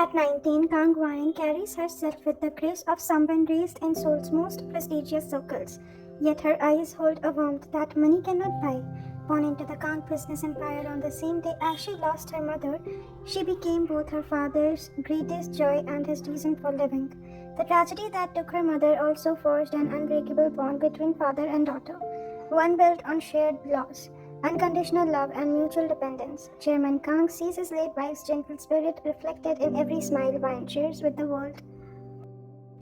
At 19, Kang Wine carries herself with the grace of someone raised in Seoul's most prestigious circles. Yet her eyes hold a warmth that money cannot buy. Born into the Kang business empire on the same day as she lost her mother, she became both her father's greatest joy and his reason for living. The tragedy that took her mother also forged an unbreakable bond between father and daughter, one built on shared loss, unconditional love, and mutual dependence. Chairman Kang sees his late wife's gentle spirit reflected in every smile Wine shares with the world.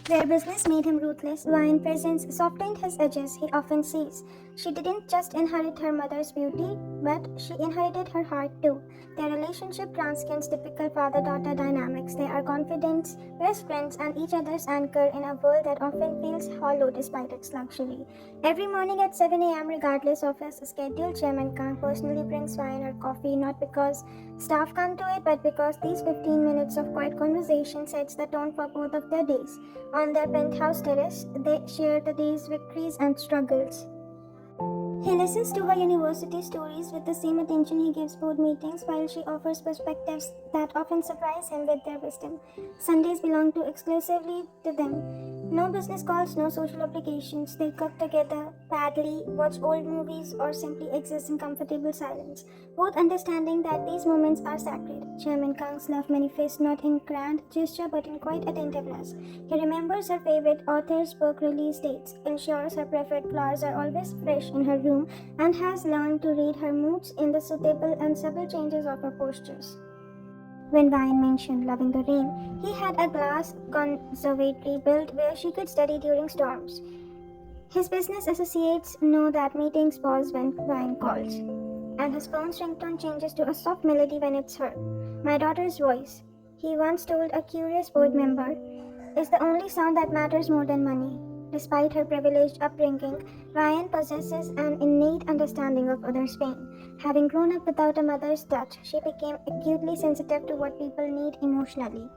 Where business made him ruthless, Wine presence softened his edges. He often says, she didn't just inherit her mother's beauty, but she inherited her heart too. Their relationship transcends typical father-daughter dynamics. They are confidants, best friends, and each other's anchor in a world that often feels hollow despite its luxury. Every morning at 7 a.m., regardless of his schedule, Chairman Kang personally brings Wine her coffee, not because staff can't do it, but because these 15 minutes of quiet conversation sets the tone for both of their days. On their penthouse terrace, they share the day's victories and struggles. He listens to her university stories with the same attention he gives board meetings, while she offers perspectives that often surprise him with their wisdom. Sundays belong to exclusively to them. No business calls, no social obligations. They cook together, paddle, watch old movies, or simply exist in comfortable silence, both understanding that these moments are sacred. Chairman Kang's love manifests not in grand gesture but in quiet attentiveness. He remembers her favorite author's book release dates, ensures her preferred flowers are always fresh in her room, and has learned to read her moods in the suitable and subtle changes of her postures. When Vine mentioned loving the rain, he had a glass conservatory built where she could study during storms. His business associates know that meetings pause when Vine calls, and his phone's ringtone changes to a soft melody when it's her. My daughter's voice, he once told a curious board member, is the only sound that matters more than money. Despite her privileged upbringing, Ryan possesses an innate understanding of others' pain. Having grown up without a mother's touch, she became acutely sensitive to what people need emotionally.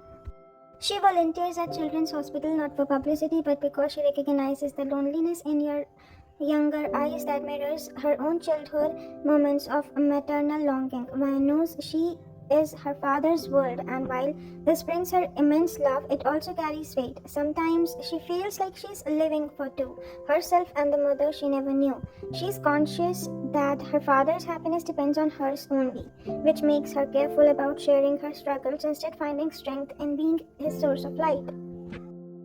She volunteers at Children's Hospital not for publicity but because she recognizes the loneliness in your younger eyes that mirrors her own childhood moments of maternal longing. Ryan knows she is her father's world, and while this brings her immense love, it also carries weight. Sometimes she feels like she's living for two, herself and the mother she never knew. She's conscious that her father's happiness depends on hers only, which makes her careful about sharing her struggles, instead finding strength in being his source of light.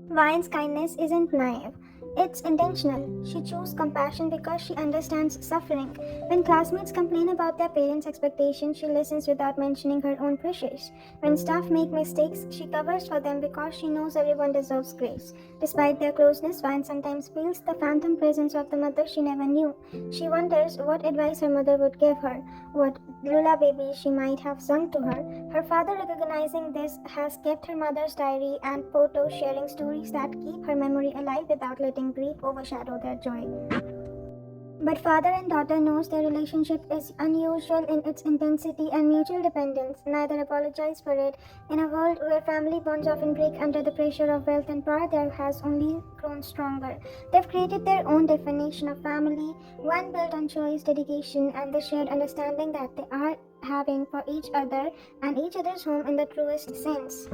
Vine's kindness isn't naive. It's intentional. She chooses compassion because she understands suffering. When classmates complain about their parents' expectations, she listens without mentioning her own pressures. When staff make mistakes, she covers for them because she knows everyone deserves grace. Despite their closeness, Vine sometimes feels the phantom presence of the mother she never knew. She wonders what advice her mother would give her, what lullaby she might have sung to her. Her father, recognizing this, has kept her mother's diary and photos, sharing stories that keep her memory alive without letting grief overshadow their joy. But father and daughter knows their relationship is unusual in its intensity and mutual dependence. Neither apologize for it. In a world where family bonds often break under the pressure of wealth and power, there has only grown stronger. They've created their own definition of family, one built on choice, dedication, and the shared understanding that they are having for each other and each other's home in the truest sense.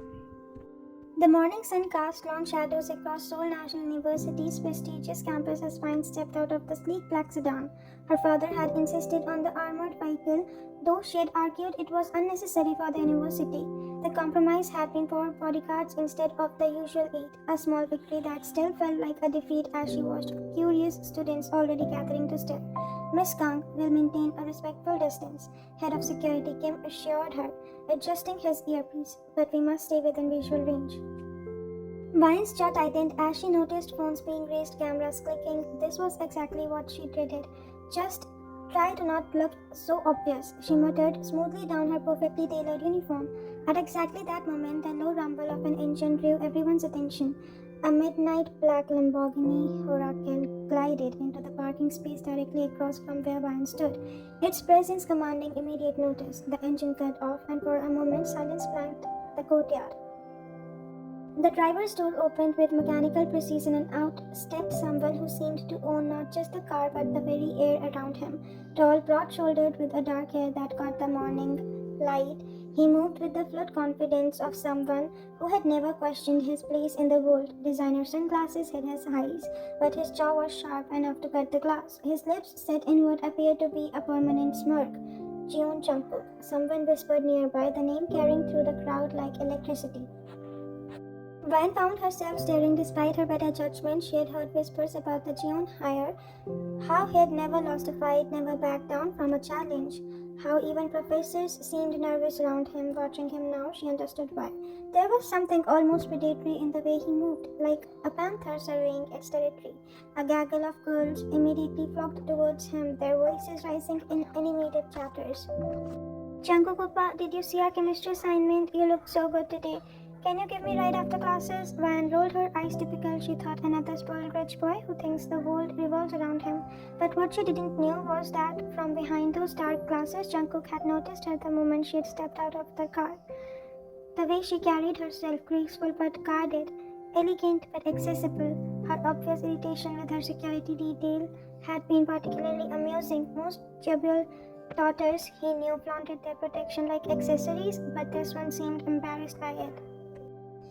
The morning sun cast long shadows across Seoul National University's prestigious campus as Vine stepped out of the sleek black sedan. Her father had insisted on the armored vehicle, though she had argued it was unnecessary for the university. The compromise had been for bodyguards instead of the usual 8, a small victory that still felt like a defeat as she watched curious students already gathering to stare. Miss Kang will maintain a respectful distance, head of security Kim assured her, adjusting his earpiece, but we must stay within visual range. Vine's jaw tightened as she noticed phones being raised, cameras clicking. This was exactly what she dreaded. Just try to not look so obvious, she muttered smoothly down her perfectly tailored uniform. At exactly that moment, the low rumble of an engine drew everyone's attention. A midnight black Lamborghini Huracan glided into the parking space directly across from where Vine stood, its presence commanding immediate notice. The engine cut off, and for a moment silence flanked the courtyard. The driver's door opened with mechanical precision, and out stepped someone who seemed to own not just the car but the very air around him. Tall, broad-shouldered, with a dark hair that caught the morning light, He moved with the fluid confidence of someone who had never questioned his place in the world. Designer sunglasses hid his eyes, but his jaw was sharp enough to cut the glass. His lips set in what appeared to be a permanent smirk. Jungkook. Someone whispered nearby, the name carrying through the crowd like electricity. Vine found herself staring despite her better judgment. She had heard whispers about the Jeon hire, how he had never lost a fight, never backed down from a challenge, how even professors seemed nervous around him. Watching him now, she understood why. There was something almost predatory in the way he moved, like a panther surveying its territory. A gaggle of girls immediately flocked towards him, their voices rising in animated chatters. Jungkook, did you see our chemistry assignment? You look so good today. Can you give me right after classes? Van rolled her eyes typical. She thought another spoiled rich boy who thinks the world revolves around him. But what she didn't know was that from behind those dark glasses, Jungkook had noticed her the moment she had stepped out of the car. The way she carried herself, graceful but guarded, elegant but accessible, her obvious irritation with her security detail had been particularly amusing. Most Jebel daughters he knew flaunted their protection like accessories, but this one seemed embarrassed by it.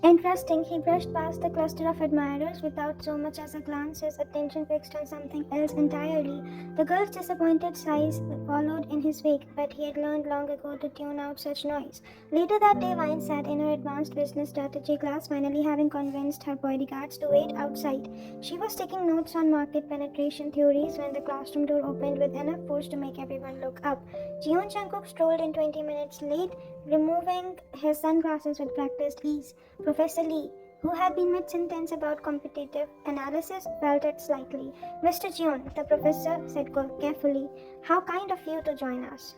Interesting, he brushed past the cluster of admirers without so much as a glance, his attention fixed on something else entirely. The girls' disappointed sighs followed in his wake, but he had learned long ago to tune out such noise. Later that day, Vine sat in her advanced business strategy class, finally having convinced her bodyguards to wait outside. She was taking notes on market penetration theories when the classroom door opened with enough force to make everyone look up. Jeon Jungkook strolled in 20 minutes late, removing his sunglasses with practiced ease. Professor Lee, who had been mid-sentence about competitive analysis, felt it slightly. Mr. Jeon, the professor said carefully, how kind of you to join us.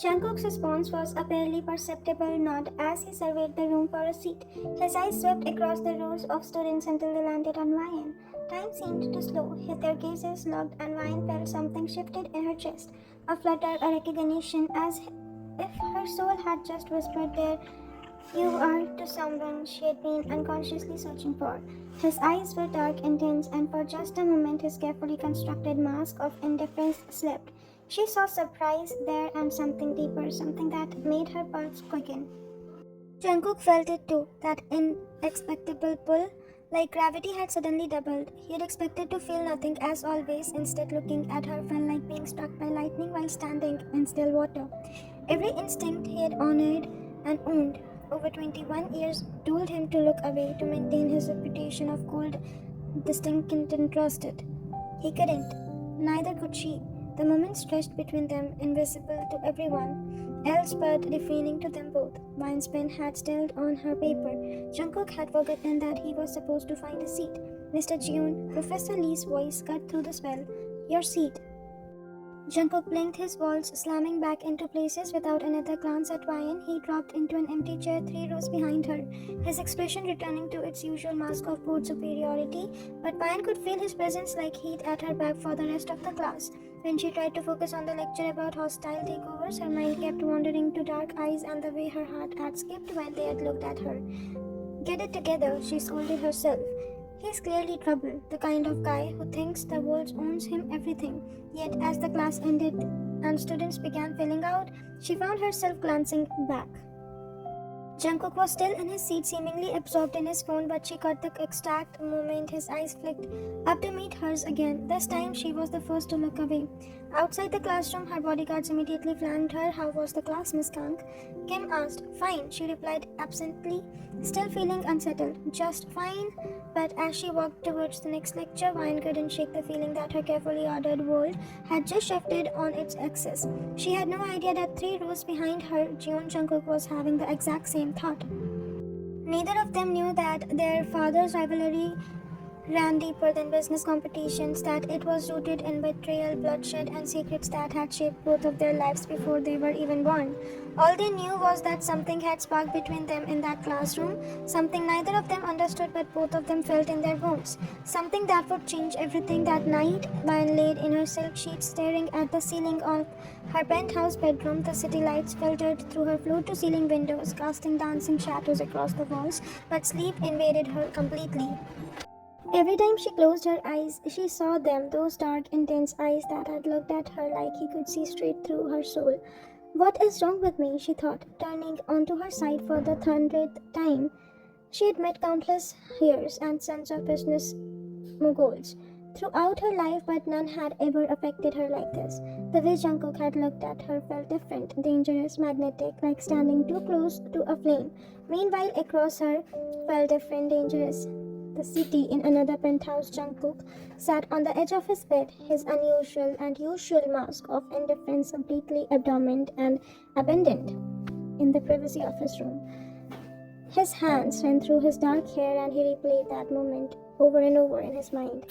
Jungkook's response was a barely perceptible nod as he surveyed the room for a seat. His eyes swept across the rows of students until they landed on Ryan. Time seemed to slow. Their gazes locked, and Ryan felt something shifted in her chest. A flutter, a recognition, as if her soul had just whispered there, you are, to someone she had been unconsciously searching for. His eyes were dark, intense, and for just a moment his carefully constructed mask of indifference slipped. She saw surprise there and something deeper, something that made her pulse quicken. Jungkook felt it too, that inexplicable pull, like gravity had suddenly doubled. He had expected to feel nothing as always, instead looking at her felt like being struck by lightning while standing in still water. Every instinct he had honored and owned over 21 years told him to look away to maintain his reputation of cold, distinct and trusted. He couldn't. Neither could she. The moment stretched between them, invisible to everyone else but refraining to them both. Vine's pen had stilled on her paper. Jungkook had forgotten that he was supposed to find a seat. Mr. Jeon, Professor Lee's voice cut through the spell. Your seat. Jungkook blinked, his walls slamming back into places without another glance at Ryan. He dropped into an empty chair 3 rows behind her, his expression returning to its usual mask of bored superiority. But Ryan could feel his presence like heat at her back for the rest of the class. When she tried to focus on the lecture about hostile takeovers, her mind kept wandering to dark eyes and the way her heart had skipped when they had looked at her. Get it together, she scolded herself. He's clearly trouble, the kind of guy who thinks the world owns him everything. Yet as the class ended and students began filling out, she found herself glancing back. Jungkook was still in his seat, seemingly absorbed in his phone, but she caught the exact moment his eyes flicked up to meet hers again. This time she was the first to look away. Outside the classroom, her bodyguards immediately flanked her. How was the class, Miss Kang? Kim asked. Fine, she replied absently, still feeling unsettled. Just fine. But as she walked towards the next lecture, Vine couldn't shake the feeling that her carefully ordered world had just shifted on its axis. She had no idea that 3 rows behind her, Jeon Jungkook was having the exact same thought. Neither of them knew that their father's rivalry ran deeper than business competitions, that it was rooted in betrayal, bloodshed, and secrets that had shaped both of their lives before they were even born. All they knew was that something had sparked between them in that classroom, something neither of them understood but both of them felt in their bones, something that would change everything. That night, Vine laid in her silk sheets, staring at the ceiling of her penthouse bedroom. The city lights filtered through her floor-to-ceiling windows, casting dancing shadows across the walls, but sleep invaded her completely. Every time she closed her eyes, she saw them, those dark, intense eyes that had looked at her like he could see straight through her soul. What is wrong with me? She thought, turning onto her side for the 100th time. She had met countless heirs and sons of business moguls throughout her life, but none had ever affected her like this. The way Jungkook had looked at her felt different, dangerous, magnetic, like standing too close to a flame. Meanwhile, across her felt different, dangerous. The city in another penthouse, Jungkook sat on the edge of his bed, his unusual and usual mask of indifference completely abandoned and abandoned in the privacy of his room. His hands ran through his dark hair and he replayed that moment over and over in his mind.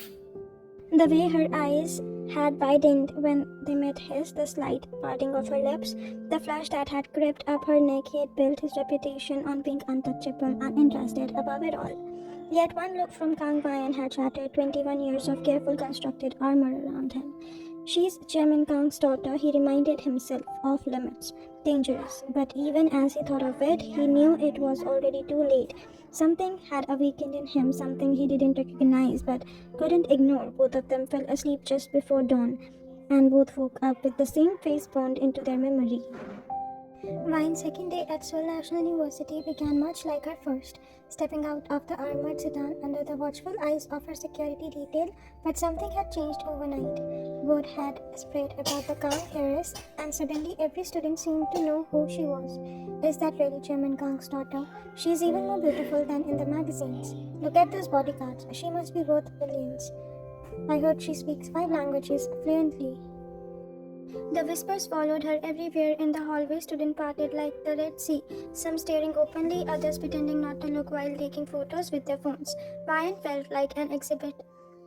The way her eyes had widened when they met his, the slight parting of her lips, the flush that had crept up her neck, he had built his reputation on being untouchable, uninterested above it all. Yet one look from Kang Bayan had shattered 21 years of careful constructed armor around him. She's Chairman Kang's daughter, he reminded himself, off limits, dangerous. But even as he thought of it, he knew it was already too late. Something had awakened in him, something he didn't recognize but couldn't ignore. Both of them fell asleep just before dawn, and both woke up with the same face burned into their memory. Vine's second day at Seoul National University began much like her first, stepping out of the armored sedan under the watchful eyes of her security detail, but something had changed overnight. Word had spread about the Kang heiress, and suddenly every student seemed to know who she was. Is that really Chairman Kang's daughter? She's even more beautiful than in the magazines. Look at those bodyguards. She must be worth billions. I heard she speaks 5 languages fluently. The whispers followed her everywhere in the hallway. Students parted like the Red Sea, some staring openly, others pretending not to look while taking photos with their phones. Ryan felt like an exhibit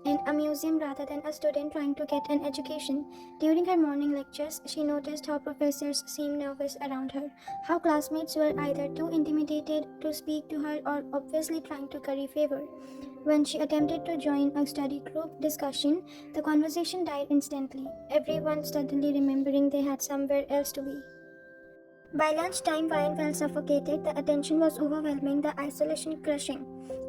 in a museum rather than a student trying to get an education. During her morning lectures, she noticed how professors seemed nervous around her, how classmates were either too intimidated to speak to her or obviously trying to curry favor. When she attempted to join a study group discussion, the conversation died instantly, everyone suddenly remembering they had somewhere else to be. By lunchtime, Vine felt suffocated. The attention was overwhelming, the isolation crushing.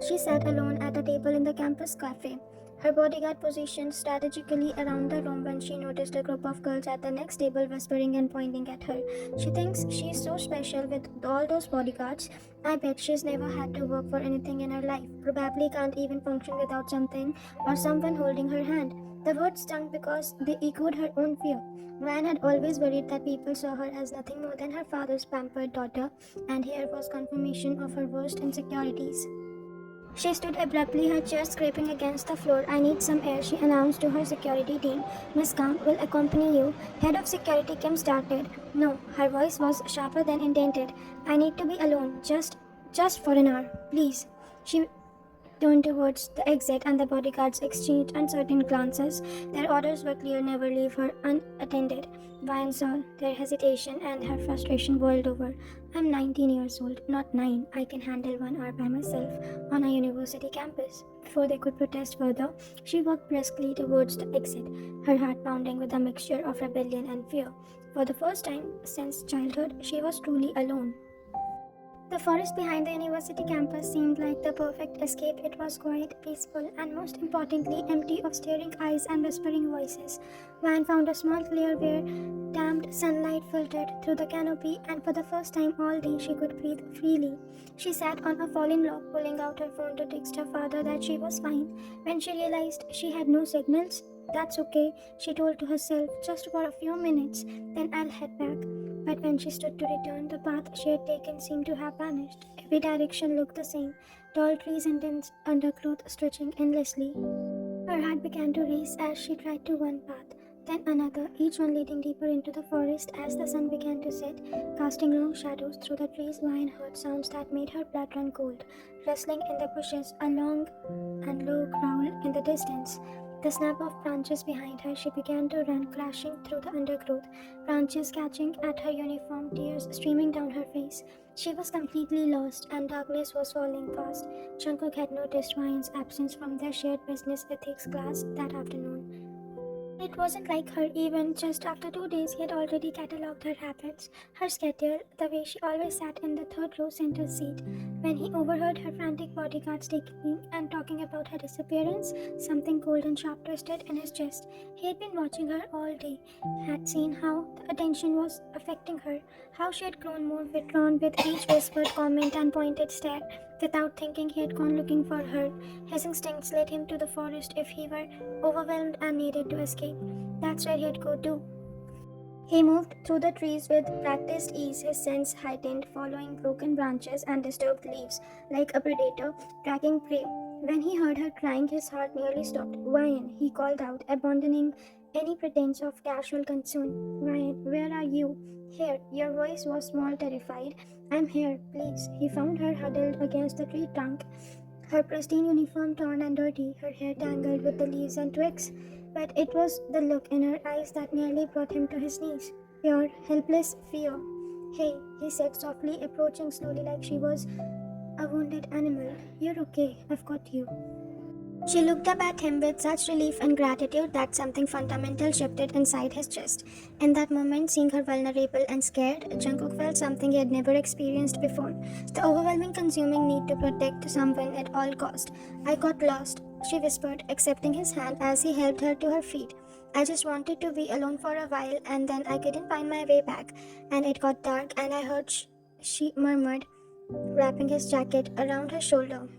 She sat alone at a table in the campus cafe, her bodyguard positioned strategically around the room when she noticed a group of girls at the next table whispering and pointing at her. She thinks she's so special with all those bodyguards. I bet she's never had to work for anything in her life. Probably can't even function without something or someone holding her hand. The words stung because they echoed her own fear. Van had always worried that people saw her as nothing more than her father's pampered daughter, and here was confirmation of her worst insecurities. She stood abruptly, her chair scraping against the floor. I need some air, she announced to her security team. Miss Kang will accompany you. Head of security Kim started. No, her voice was sharper than intended. I need to be alone, just for an hour, please. She turned towards the exit, and the bodyguards exchanged uncertain glances. Their orders were clear: never leave her unattended. Vine saw their hesitation, and her frustration boiled over. I'm 19 years old, not 9. I can handle 1 hour by myself on a university campus. Before they could protest further, she walked briskly towards the exit, her heart pounding with a mixture of rebellion and fear. For the first time since childhood, she was truly alone. The forest behind the university campus seemed like the perfect escape. It was quiet, peaceful, and most importantly, empty of staring eyes and whispering voices. Van found a small clear where damp sunlight filtered through the canopy, and for the first time all day she could breathe freely. She sat on a fallen log, pulling out her phone to text her father that she was fine. When she realized she had no signals, that's okay, she told to herself, just for a few minutes, then I'll head back. But when she stood to return, the path she had taken seemed to have vanished. Every direction looked the same, tall trees and dense undergrowth stretching endlessly. Her heart began to race as she tried to one path, then another, each one leading deeper into the forest. As the sun began to set, casting long shadows through the trees, Vine heard sounds that made her blood run cold. Rustling in the bushes, a long and low growl in the distance. The snap of branches behind her, she began to run, crashing through the undergrowth, branches catching at her uniform, tears streaming down her face. She was completely lost, and darkness was falling fast. Jungkook had noticed Ryan's absence from their shared business ethics class that afternoon. It wasn't like her even. Just after 2 days, he had already catalogued her habits, her schedule, the way she always sat in the third row center seat. When he overheard her frantic bodyguards taking and talking about her disappearance, something cold and sharp twisted in his chest. He had been watching her all day, had seen how the attention was affecting her, how she had grown more withdrawn with each whispered comment and pointed stare. Without thinking, he had gone looking for her. His instincts led him to the forest if he were overwhelmed and needed to escape. That's where he'd go to. He moved through the trees with practiced ease, his sense heightened, following broken branches and disturbed leaves, like a predator tracking prey. When he heard her crying, his heart nearly stopped. Ryan, he called out, abandoning any pretense of casual concern. Ryan, where are you? Here. Your voice was small, terrified. I'm here, please. He found her huddled against the tree trunk, her pristine uniform torn and dirty, her hair tangled with the leaves and twigs. But it was the look in her eyes that nearly brought him to his knees. Pure, helpless fear. Hey, he said softly, approaching slowly like she was a wounded animal. You're okay, I've got you. She looked up at him with such relief and gratitude that something fundamental shifted inside his chest. In that moment, seeing her vulnerable and scared, Jungkook felt something he had never experienced before. The overwhelming, consuming need to protect someone at all cost. I got lost, she whispered, accepting his hand as he helped her to her feet. I just wanted to be alone for a while, and then I couldn't find my way back. And it got dark, and I heard she murmured, wrapping his jacket around her shoulder.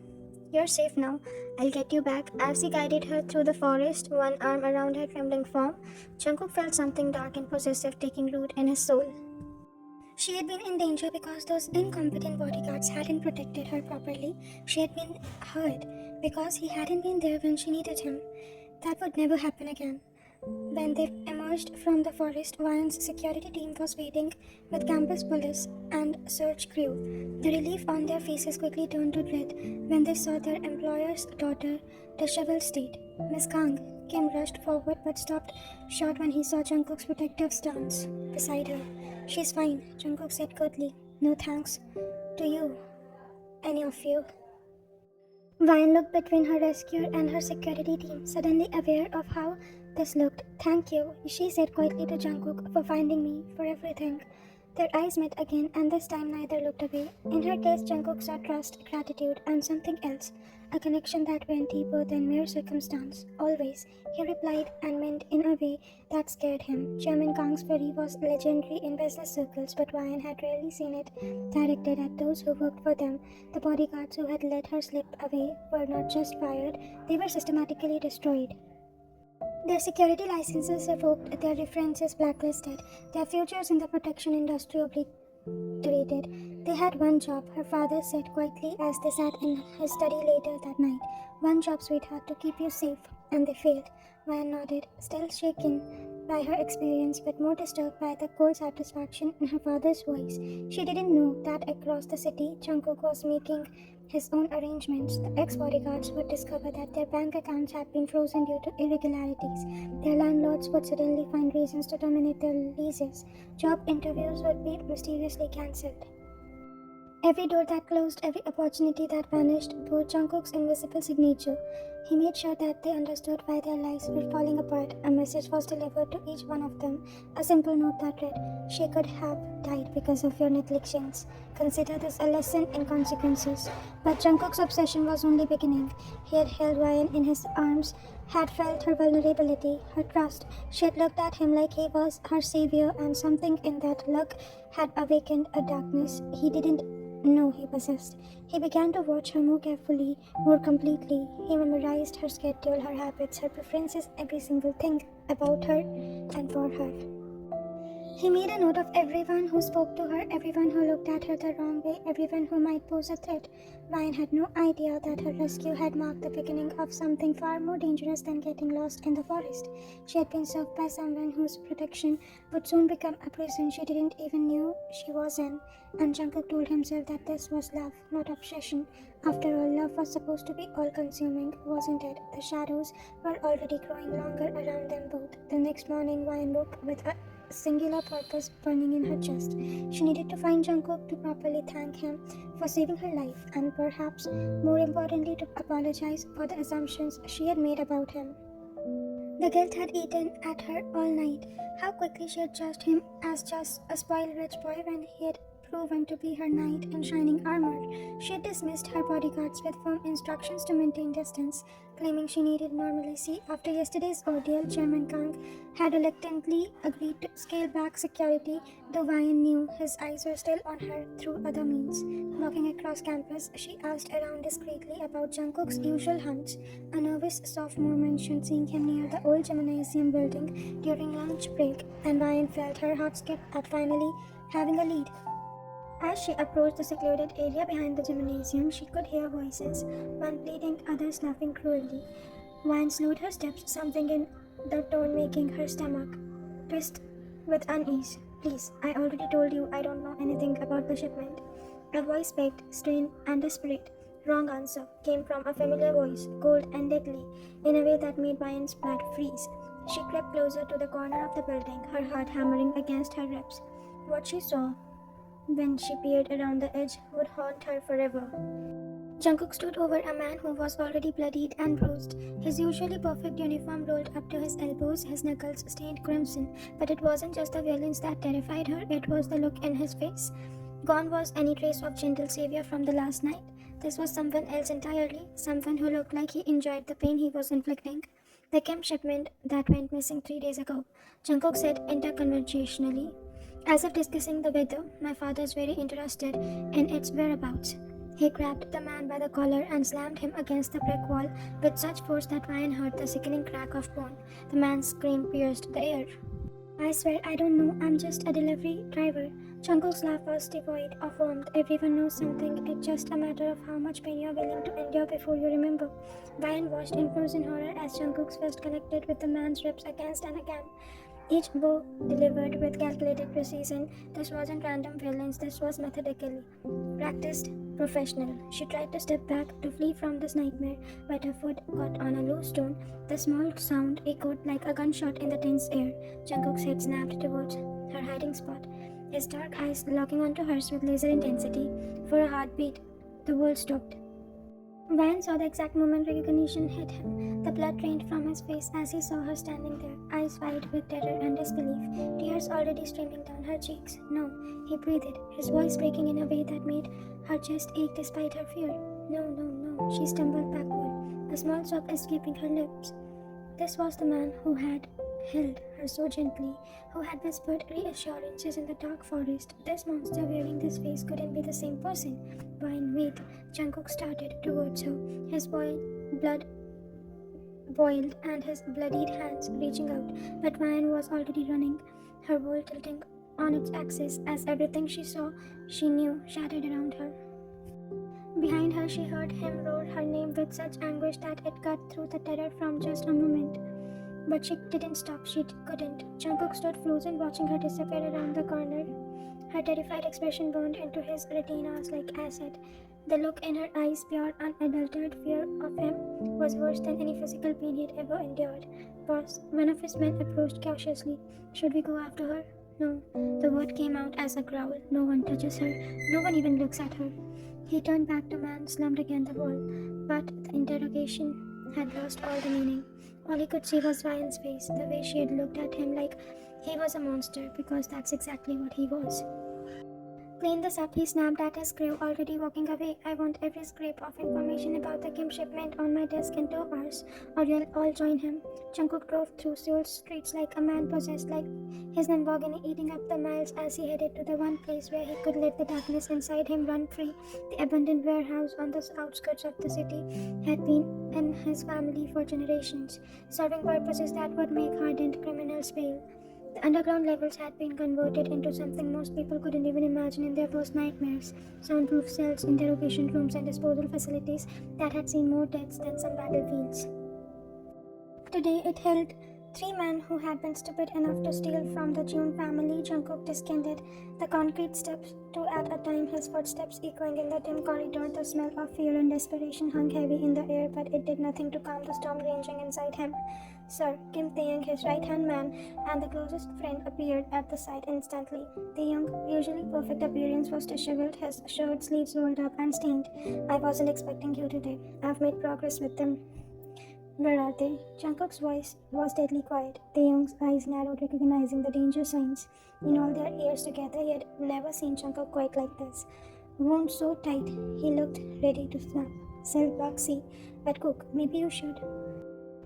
You're safe now. I'll get you back. As he guided her through the forest, one arm around her trembling form, Jungkook felt something dark and possessive taking root in his soul. She had been in danger because those incompetent bodyguards hadn't protected her properly. She had been hurt because he hadn't been there when she needed him. That would never happen again. When they emerged from the forest, Ryan's security team was waiting with campus police and search crew. The relief on their faces quickly turned to dread when they saw their employer's daughter, disheveled state. Miss Kang. Kim rushed forward but stopped short when he saw Jungkook's protective stance beside her. She's fine, Jungkook said curtly. No thanks to you, any of you. Vine looked between her rescuer and her security team, suddenly aware of how this looked. Thank you, she said quietly to Jungkook, for finding me, for everything. Their eyes met again, and this time neither looked away. In her case, Jungkook saw trust, gratitude, and something else. A connection that went deeper than mere circumstance. Always, he replied and meant in a way that scared him. Chairman Kang's fury was legendary in business circles, but Ryan had rarely seen it directed at those who worked for them. The bodyguards who had let her slip away were not just fired, they were systematically destroyed. Their security licenses revoked, their references blacklisted, their futures in the protection industry obliterated. They had one job, her father said quietly as they sat in his study later that night. One job, sweetheart, to keep you safe. And they failed. Ryan nodded, still shaken by her experience but more disturbed by the cold satisfaction in her father's voice. She didn't know that across the city, Jungkook was making his own arrangements. The ex-bodyguards would discover that their bank accounts had been frozen due to irregularities. Their landlords would suddenly find reasons to terminate their leases. Job interviews would be mysteriously cancelled. Every door that closed, every opportunity that vanished bore Jungkook's invisible signature. He made sure that they understood why their lives were falling apart. A message was delivered to each one of them, a simple note that read, "She could have died because of your negligence. Consider this a lesson in consequences." But Jungkook's obsession was only beginning. He had held Ryan in his arms, had felt her vulnerability, her trust. She had looked at him like he was her savior, and something in that look had awakened a darkness he didn't know he possessed. He began to watch her more carefully, more completely. He memorized her schedule, her habits, her preferences, every single thing about her and for her. He made a note of everyone who spoke to her, everyone who looked at her the wrong way, everyone who might pose a threat. Ryan had no idea that her rescue had marked the beginning of something far more dangerous than getting lost in the forest. She had been served by someone whose protection would soon become a prison she didn't even know she was in. And Jungkook told himself that this was love, not obsession. After all, love was supposed to be all-consuming, wasn't it? The shadows were already growing longer around them both. The next morning, Ryan woke with a singular purpose burning in her chest. She needed to find Jungkook to properly thank him for saving her life and perhaps more importantly to apologize for the assumptions she had made about him. The guilt had eaten at her all night. How quickly she had judged him as just a spoiled rich boy when he had proven to be her knight in shining armor. She had dismissed her bodyguards with firm instructions to maintain distance, claiming she needed normalcy. After yesterday's ordeal, Chairman Kang had reluctantly agreed to scale back security, though Ryan knew his eyes were still on her through other means. Walking across campus, she asked around discreetly about Jungkook's usual hunch. A nervous sophomore mentioned seeing him near the old gymnasium building during lunch break, and Ryan felt her heart skip at finally having a lead. As she approached the secluded area behind the gymnasium, she could hear voices, one pleading, others laughing cruelly. Ryan slowed her steps, something in the tone making her stomach twist with unease. Please, I already told you I don't know anything about the shipment. A voice begged, strained, and desperate. Wrong answer came from a familiar voice, cold and deadly, in a way that made Ryan's blood freeze. She crept closer to the corner of the building, her heart hammering against her ribs. What she saw when she peered around the edge would haunt her forever. Jungkook stood over a man who was already bloodied and bruised, his usually perfect uniform rolled up to his elbows, his knuckles stained crimson. But it wasn't just the violence that terrified her, it was the look in his face. Gone was any trace of gentle savior from the last night. This was someone else entirely, someone who looked like he enjoyed the pain he was inflicting. The Kim shipment that went missing 3 days ago, Jungkook said interconversationally. As if discussing the weather, my father's very interested in its whereabouts. He grabbed the man by the collar and slammed him against the brick wall with such force that Ryan heard the sickening crack of bone. The man's scream pierced the air. I swear I don't know, I'm just a delivery driver. Jungkook's laugh was devoid of warmth. Everyone knows something, it's just a matter of how much pain you're willing to endure before you remember. Ryan watched in frozen horror as Jungkook's fist connected with the man's ribs against and again. Each blow delivered with calculated precision. This wasn't random violence, this was methodically practiced, professional. She tried to step back to flee from this nightmare, but her foot caught on a loose stone. The small sound echoed like a gunshot in the tense air. Jungkook's head snapped towards her hiding spot, his dark eyes locking onto hers with laser intensity. For a heartbeat, the world stopped. Ryan saw the exact moment recognition hit him. The blood drained from his face as he saw her standing there, eyes wide with terror and disbelief, tears already streaming down her cheeks. No, he breathed, his voice breaking in a way that made her chest ache despite her fear. No, no, no, she stumbled backward, a small sob escaping her lips. This was the man who had held her so gently, who had whispered reassurances in the dark forest. This monster wearing this face couldn't be the same person. Ryan, wait. Jungkook started towards her, his blood boiled and his bloodied hands reaching out. But Ryan was already running, her world tilting on its axis as everything she knew, shattered around her. Behind her, she heard him roar her name with such anguish that it cut through the terror from just a moment. But she didn't stop, she couldn't. Jungkook stood frozen, watching her disappear around the corner. Her terrified expression burned into his retinas like acid. The look in her eyes, pure, unadulterated fear of him, was worse than any physical pain he had ever endured. Boss, one of his men approached cautiously. Should we go after her? No. The word came out as a growl. No one touches her. No one even looks at her. He turned back to man slumped against the wall, but the interrogation had lost all the meaning. All he could see was Ryan's face, the way she had looked at him like he was a monster, because that's exactly what he was. Clean this up, he snapped at his crew, already walking away. I want every scrap of information about the Kim shipment on my desk in 2 hours, or you'll all join him. Jungkook drove through Seoul's streets like a man possessed, like his Lamborghini eating up the miles as he headed to the one place where he could let the darkness inside him run free. The abandoned warehouse on the outskirts of the city had been in his family for generations, serving purposes that would make hardened criminals pay. The underground levels had been converted into something most people couldn't even imagine in their worst nightmares. Soundproof cells, interrogation rooms, and disposal facilities that had seen more deaths than some battlefields. Today it held 3 men who had been stupid enough to steal from the June family. Jungkook descended the concrete steps 2 at a time, his footsteps echoing in the dim corridor. The smell of fear and desperation hung heavy in the air, but it did nothing to calm the storm raging inside him. Sir, Kim Taeyang, his right-hand man and the closest friend, appeared at the sight instantly. The young, usually perfect appearance was disheveled, his shirt sleeves rolled up and stained. I wasn't expecting you today. I've made progress with them. Where are they? Jungkook's voice was deadly quiet. Taehyung's eyes narrowed, recognizing the danger signs. In all their years together, he had never seen Jungkook quite like this. Wound so tight, he looked ready to snap. Self-block, see. But Cook, maybe you should.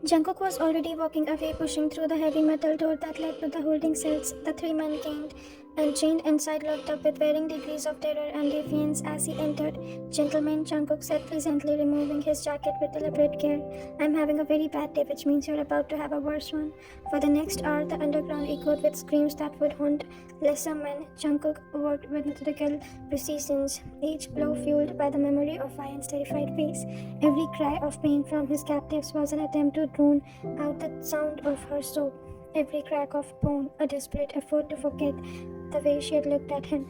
Jungkook was already walking away, pushing through the heavy metal door that led to the holding cells. The three men gained and chained inside looked up with varying degrees of terror and defiance as he entered. Gentlemen, Jungkook said pleasantly, removing his jacket with deliberate care. I'm having a very bad day, which means you're about to have a worse one. For the next hour, the underground echoed with screams that would haunt lesser men. Jungkook worked with methodical precision, each blow fueled by the memory of Ryan's terrified face. Every cry of pain from his captives was an attempt to drown out the sound of her sob. Every crack of bone, a desperate effort to forget the way she had looked at him.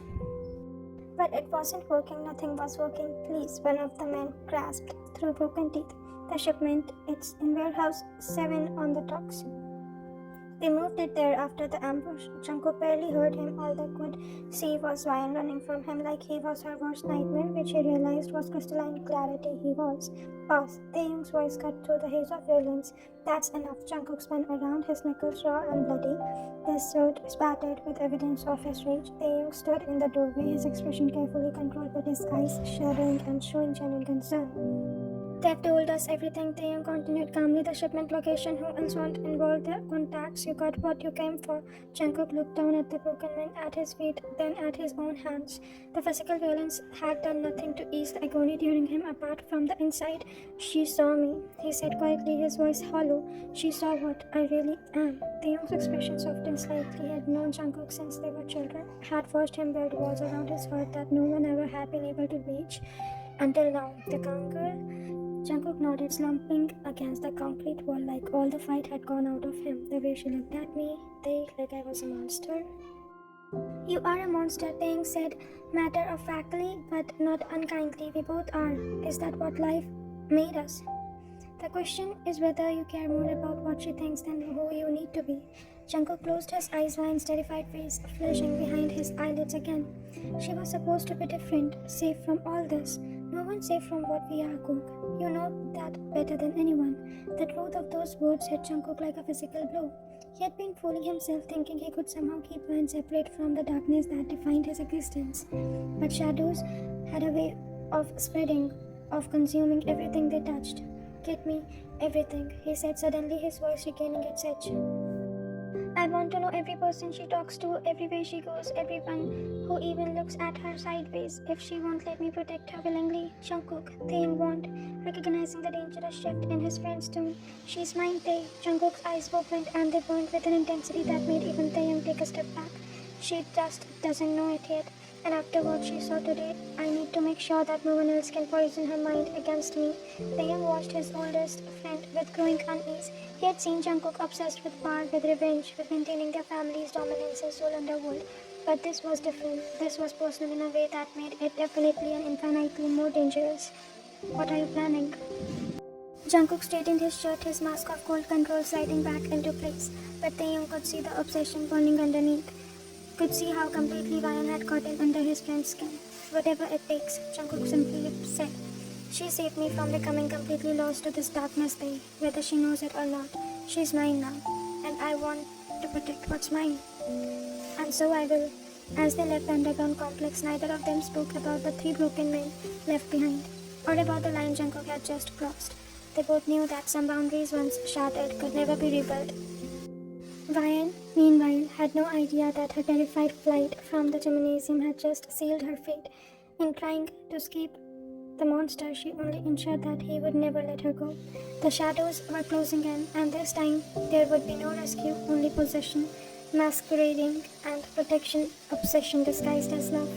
But it wasn't working, nothing was working. Please, one of the men grasped through broken teeth. The shipment, it's in warehouse 7 on the docks. They moved it there after the ambush. Jungkook barely heard him. All they could see was Ryan running from him like he was her worst nightmare, which he realized was crystalline clarity he was. Boss, Taehyung's voice cut through the haze of violence. That's enough. Jungkook spun around, his knuckles raw and bloody, his shirt spattered with evidence of his rage. Taehyung stood in the doorway, his expression carefully controlled but his eyes shadowing and showing genuine concern. They've told us everything, Taeyong continued calmly. The shipment location, who else want involved the contacts. You got what you came for. Jungkook looked down at the broken man at his feet, then at his own hands. The physical violence had done nothing to ease the agony during him apart from the inside. She saw me, he said quietly, his voice hollow. She saw what I really am. Taeyong's expression softened slightly. He had known Jungkook since they were children, had watched him build walls around his heart that no one ever had been able to reach. Until now, the calm girl. Jungkook nodded, slumping against the concrete wall like all the fight had gone out of him. The way she looked at me, like I was a monster. You are a monster, Taeyong said, matter-of-factly, but not unkindly. We both are. Is that what life made us? The question is whether you care more about what she thinks than who you need to be. Jungkook closed his eyes, Ryan's terrified face flashing behind his eyelids again. She was supposed to be different, safe from all this. No one's safe from what we are, Cook. You know that better than anyone. The truth of those words hit Jungkook like a physical blow. He had been fooling himself, thinking he could somehow keep Ryan separate from the darkness that defined his existence. But shadows had a way of spreading, of consuming everything they touched. Get me everything, he said suddenly, his voice regaining its edge. I want to know every person she talks to, everywhere she goes, everyone who even looks at her sideways. If she won't let me protect her willingly, Jungkook, Taeyong won't. Recognizing the dangerous shift in his friend's tone, she's mine, Tae. Jungkook's eyes opened and they burned with an intensity that made even Taeyong take a step back. She just doesn't know it yet. And after what she saw today, I need to make sure that no one else can poison her mind against me. Taeyong watched his oldest friend with growing unease. He had seen Jungkook obsessed with power, with revenge, with maintaining their family's dominance in Seoul underworld. But this was different. This was personal in a way that made it definitely and infinitely more dangerous. What are you planning? Jungkook straightened his shirt, his mask of cold control sliding back into place. But Taeyong could see the obsession burning underneath. Could see how completely Ryan had gotten under his friend's skin. Whatever it takes, Jungkook simply said. She saved me from becoming completely lost to this darkness thing, whether she knows it or not. She's mine now, and I want to protect what's mine. And so I will. As they left the underground complex, neither of them spoke about the 3 broken men left behind, or about the line Jungkook had just crossed. They both knew that some boundaries once shattered could never be rebuilt. Ryan, meanwhile, had no idea that her terrified flight from the gymnasium had just sealed her fate. In trying to escape the monster, she only ensured that he would never let her go. The shadows were closing in, and this time there would be no rescue, only possession, masquerading, and protection, obsession disguised as love.